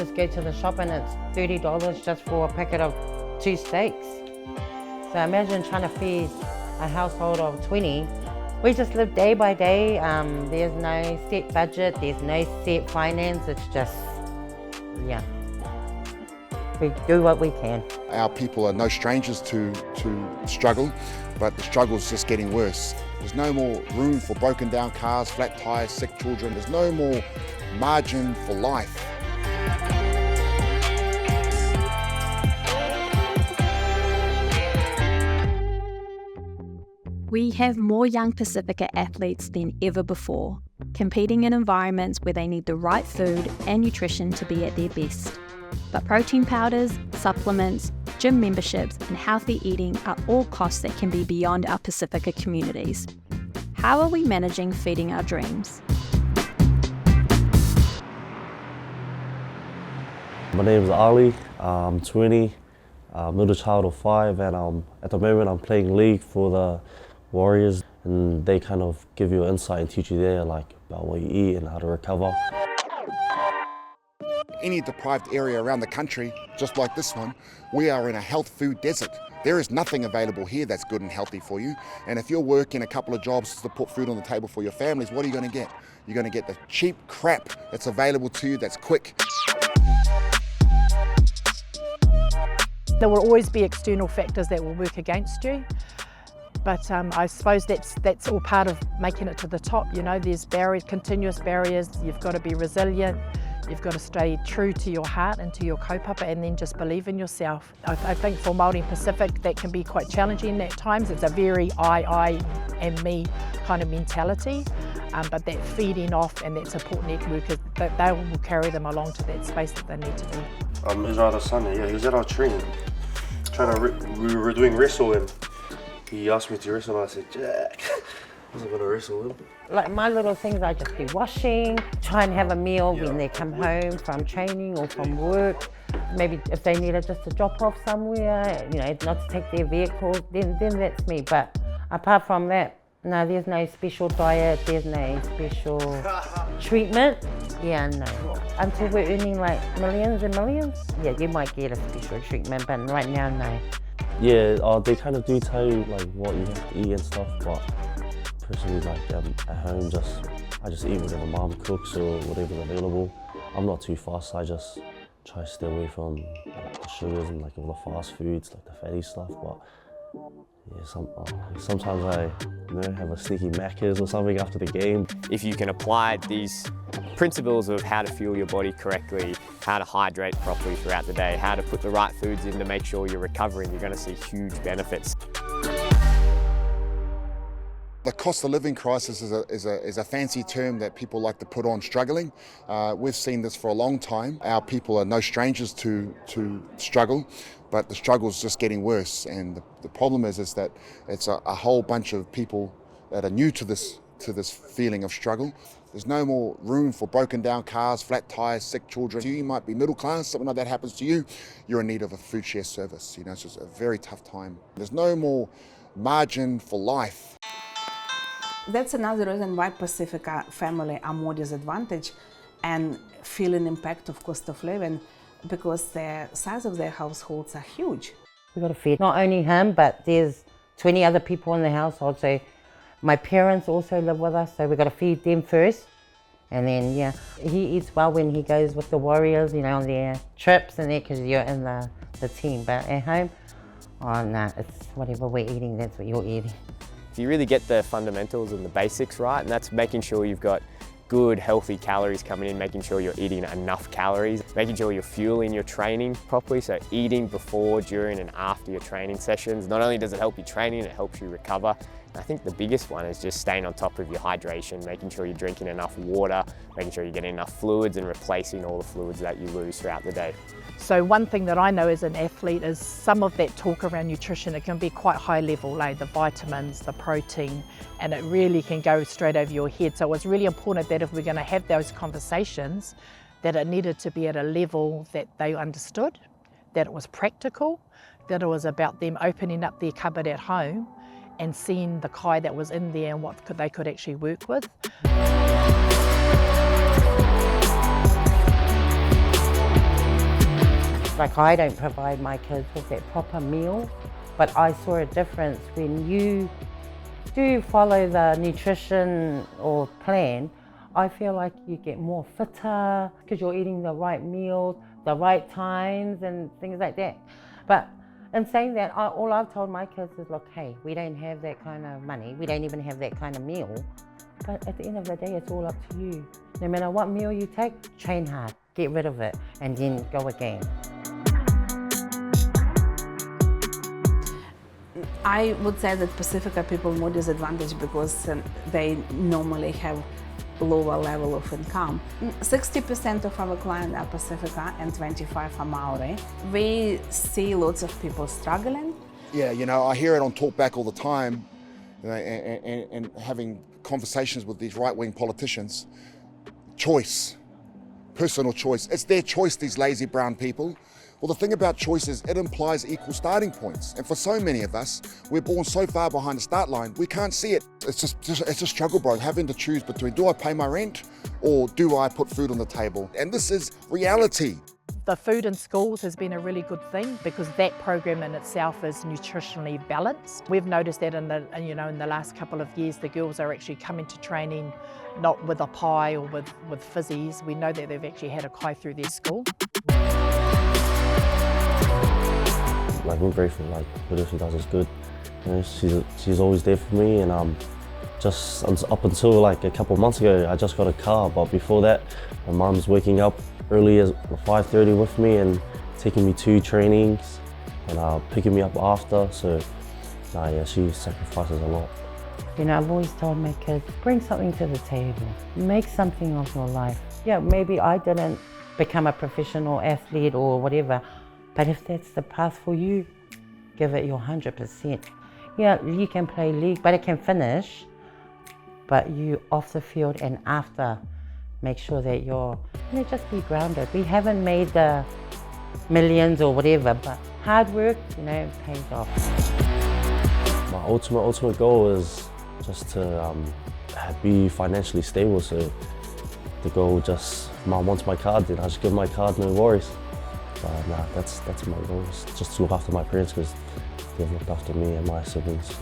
just go to the shop and it's $30 just for a packet of 2 steaks. So imagine trying to feed a household of 20. We just live day by day. There's no set budget, there's no set finance. It's just, yeah. We do what we can. Our people are no strangers to struggle, but the struggle is just getting worse. There's no more room for broken down cars, flat tires, sick children. There's no more margin for life. We have more young Pasifika athletes than ever before, competing in environments where they need the right food and nutrition to be at their best. But protein powders, supplements, gym memberships and healthy eating are all costs that can be beyond our Pasifika communities. How are we managing feeding our dreams? My name is Ali, I'm 20, middle child of 5, and at the moment I'm playing league for the Warriors, and they kind of give you insight and teach you there like about what you eat and how to recover. Any deprived area around the country, just like this one, we are in a health food desert. There is nothing available here that's good and healthy for you. And if you're working a couple of jobs to put food on the table for your families, what are you going to get? You're going to get the cheap crap that's available to you that's quick. There will always be external factors that will work against you. But I suppose that's all part of making it to the top. You know, there's barriers, continuous barriers. You've got to be resilient. You've got to stay true to your heart and to your kaupapa, and then just believe in yourself. I think for Māori and Pacific that can be quite challenging at times. It's a very I and me kind of mentality. But that feeding off and that support network, they will carry them along to that space that they need to be. His other son, yeah, he was at our training. We were doing wrestle, and he asked me to wrestle, and I said, Jack, I wasn't going to wrestle him. Like my little things, I just do washing, try and have a meal when they come home from training or from work. Maybe if they need just to drop off somewhere, you know, not to take their vehicle, then that's me. But apart from that, no, there's no special diet, there's no special treatment. Yeah, no. Until we're earning like millions and millions, yeah, you might get a special treatment, but right now, no. Yeah, they kind of do tell you like what you have to eat and stuff, but personally, like at home, I just eat whatever mom cooks or whatever's available. I'm not too fussed. I just try to stay away from like, the sugars and like all the fast foods, like the fatty stuff. But yeah, sometimes I have a sneaky Macca's or something after the game. If you can apply these principles of how to fuel your body correctly, how to hydrate properly throughout the day, how to put the right foods in to make sure you're recovering, you're going to see huge benefits. The cost of living crisis is a fancy term that people like to put on struggling. We've seen this for a long time. Our people are no strangers to struggle, but the struggle is just getting worse. And the problem is that it's a whole bunch of people that are new to this feeling of struggle. There's no more room for broken down cars, flat tires, sick children. You might be middle class, something like that happens to you, you're in need of a food share service. You know, it's just a very tough time. There's no more margin for life. That's another reason why Pasifika family are more disadvantaged and feel an impact of cost of living, because the size of their households are huge. We've got to feed not only him, but there's 20 other people in the household. So my parents also live with us, so we've got to feed them first. And then, yeah, he eats well when he goes with the Warriors, you know, on their trips and that, because you're in the team. But at home, oh no, it's whatever we're eating, that's what you're eating. If you really get the fundamentals and the basics right, and that's making sure you've got good, healthy calories coming in, making sure you're eating enough calories, making sure you're fueling your training properly, so eating before, during and after your training sessions. Not only does it help your training, it helps you recover. And I think the biggest one is just staying on top of your hydration, making sure you're drinking enough water, making sure you're getting enough fluids and replacing all the fluids that you lose throughout the day. So one thing that I know as an athlete is some of that talk around nutrition, it can be quite high level, like the vitamins, the protein, and it really can go straight over your head. So it was really important that if we're going to have those conversations, that it needed to be at a level that they understood, that it was practical, that it was about them opening up their cupboard at home and seeing the kai that was in there and what they could actually work with. Like I don't provide my kids with that proper meal, but I saw a difference when you do follow the nutrition or plan. I feel like you get more fitter because you're eating the right meals, the right times and things like that. But in saying that, all I've told my kids is, look, hey, we don't have that kind of money. We don't even have that kind of meal. But at the end of the day, it's all up to you. No matter what meal you take, train hard, get rid of it, and then go again. I would say that Pasifika people more disadvantaged because they normally have lower level of income. 60% of our clients are Pasifika and 25 are Maori. We see lots of people struggling. Yeah, you know, I hear it on Talkback all the time, you know, and having conversations with these right-wing politicians. Choice, personal choice. It's their choice, these lazy brown people. Well, the thing about choice is it implies equal starting points. And for so many of us, we're born so far behind the start line, we can't see it. It's a struggle, bro, having to choose between, do I pay my rent or do I put food on the table? And this is reality. The food in schools has been a really good thing because that program in itself is nutritionally balanced. We've noticed that in the last couple of years, the girls are actually coming to training not with a pie or with fizzies. We know that they've actually had a kai through their school. Like, we're grateful, like, whatever she does is good. You know, she's always there for me, and just up until like a couple of months ago, I just got a car, but before that, my mum's waking up early as 5:30 with me and taking me to trainings and picking me up after, so yeah, she sacrifices a lot. You know, I've always told my kids, bring something to the table, make something of your life. Yeah, maybe I didn't become a professional athlete or whatever, but if that's the path for you, give it your 100%. Yeah, you can play league, but it can finish, but you off the field and after, make sure that you're, just be grounded. We haven't made the millions or whatever, but hard work, pays off. My ultimate goal is just to be financially stable, so the goal just, Mum wants my card, then I just give my card, no worries. But that's my goal, is just to look after my parents because they've looked after me and my siblings.